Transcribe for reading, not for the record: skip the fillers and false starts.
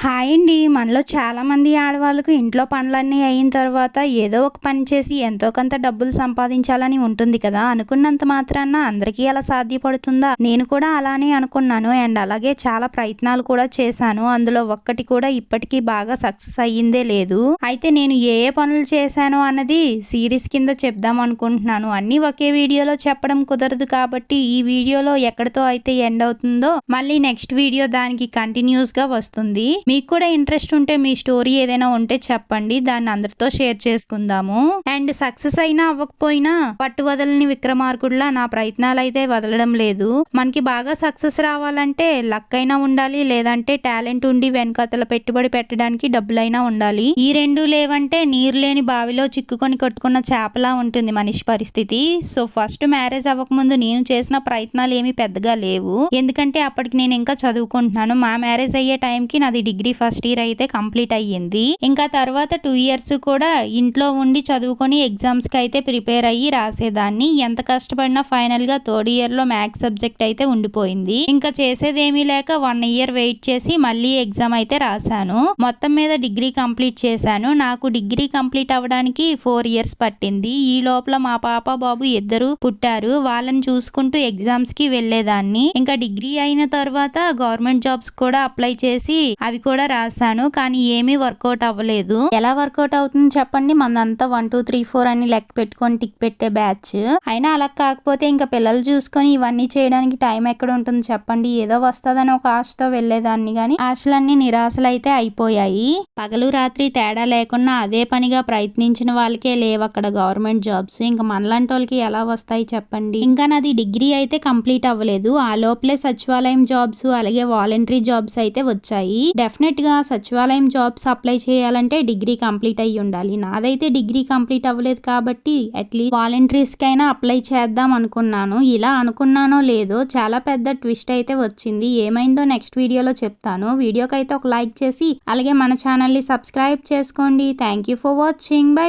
Hi అండి. మనలో చాలామంది ఆడవాళ్ళకు ఇంట్లో పనులన్నీ అయిన తర్వాత ఏదో ఒక పని చేసి ఎంతో కొంత డబ్బులు సంపాదించాలని ఉంటుంది కదా! అనుకున్నంత మాత్రాన అందరికీ అలా సాధ్యపడుతుందా? నేను కూడా అలానే అనుకున్నాను. అండ్ అలాగే చాలా ప్రయత్నాలు కూడా చేశాను. అందులో ఒక్కటి కూడా ఇప్పటికీ బాగా సక్సెస్ అయ్యిందే లేదు. అయితే నేను ఏ ఏ పనులు చేశాను అన్నది సిరీస్ కింద చెప్దాం అనుకుంటున్నాను. అన్నీ ఒకే వీడియోలో చెప్పడం కుదరదు కాబట్టి ఈ వీడియోలో ఎక్కడితో అయితే ఎండ్ అవుతుందో మళ్ళీ నెక్స్ట్ వీడియో దానికి కంటిన్యూస్‌గా వస్తుంది. మీకు కూడా ఇంట్రెస్ట్ ఉంటే మీ స్టోరీ ఏదైనా ఉంటే చెప్పండి. దాన్ని అందరితో షేర్ చేసుకుందాము. అండ్ సక్సెస్ అయినా అవ్వకపోయినా పట్టు వదలని విక్రమార్కుడిలా నా ప్రయత్నాలు అయితే వదలడం లేదు. మనకి బాగా సక్సెస్ రావాలంటే లక్ అయినా ఉండాలి, లేదంటే టాలెంట్ ఉండి వెనకాతల పెట్టుబడి పెట్టడానికి డబ్బులైనా ఉండాలి. ఈ రెండు లేవంటే నీరు లేని బావిలో చిక్కుకొని కొట్టుకున్న చేపలా ఉంటుంది మనిషి పరిస్థితి. సో ఫస్ట్ మ్యారేజ్ అవ్వకముందు నేను చేసిన ప్రయత్నాలు ఏమీ పెద్దగా లేవు. ఎందుకంటే అప్పటికి నేను ఇంకా చదువుకుంటున్నాను. మా మ్యారేజ్ అయ్యే టైంకి నాది డిగ్రీ ఫస్ట్ ఇయర్ అయితే కంప్లీట్ అయ్యింది. ఇంకా తర్వాత 2 ఇయర్స్ కూడా ఇంట్లో ఉండి చదువుకొని ఎగ్జామ్స్ కి అయితే ప్రిపేర్ అయ్యి రాసేదాన్ని. ఎంత కష్టపడినా ఫైనల్ గా 3rd ఇయర్ లో మ్యాథ్స్ సబ్జెక్ట్ అయితే ఉండిపోయింది. ఇంకా చేసేదేమీ లేక 1 ఇయర్ వెయిట్ చేసి మళ్ళీ ఎగ్జామ్ అయితే రాశాను. మొత్తం మీద డిగ్రీ కంప్లీట్ చేశాను. నాకు డిగ్రీ కంప్లీట్ అవ్వడానికి 4 ఇయర్స్ పట్టింది. ఈ లోపల మా పాప బాబు ఇద్దరు పుట్టారు. వాళ్ళని చూసుకుంటూ ఎగ్జామ్స్ కి వెళ్లేదాన్ని. ఇంకా డిగ్రీ అయిన తర్వాత గవర్నమెంట్ జాబ్స్ కూడా అప్లై చేసి అవి కూడా రాశాను. కానీ ఏమీ వర్కౌట్ అవ్వలేదు. ఎలా వర్కౌట్ అవుతుంది చెప్పండి? మనదంతా 1 2 3 4 అని లెక్క పెట్టుకొని టిక్ పెట్టే బ్యాచ్. అయినా అలా కాకపోతే ఇంకా పిల్లలు చూసుకొని ఇవన్నీ చేయడానికి టైం ఎక్కడ ఉంటుంది చెప్పండి? ఏదో వస్తుందని ఒక ఆశతో వెళ్లేదాన్ని గానీ ఆశలన్నీ నిరాశలైతే అయిపోయాయి. పగలు రాత్రి తేడా లేకుండా అదే పనిగా ప్రయత్నించిన వాళ్ళకే లేవు అక్కడ గవర్నమెంట్ జాబ్స్. ఇంకా మనలాంటి వాళ్ళకి ఎలా వస్తాయి చెప్పండి? ఇంకా నాది డిగ్రీ అయితే కంప్లీట్ అవ్వలేదు. ఆ లోపలే సచివాలయం జాబ్స్ అలాగే వాలంటరీ జాబ్స్ అయితే వచ్చాయి. డెఫినెట్ గా సచివాలయం జాబ్స్ అప్లై చేయాలంటే డిగ్రీ కంప్లీట్ అయ్యి ఉండాలి. నాదైతే డిగ్రీ కంప్లీట్ అవ్వలేదు కాబట్టి అట్లీస్ట్ వాలంటీర్స్ కైనా అప్లై చేద్దాం అనుకున్నాను. ఇలా అనుకున్నానో లేదో చాలా పెద్ద ట్విస్ట్ అయితే వచ్చింది. ఏమైందో నెక్స్ట్ వీడియోలో చెప్తాను. వీడియోకి అయితే ఒక లైక్ చేసి అలాగే మన ఛానల్ ని సబ్స్క్రైబ్ చేసుకోండి. Thank you for watching. By.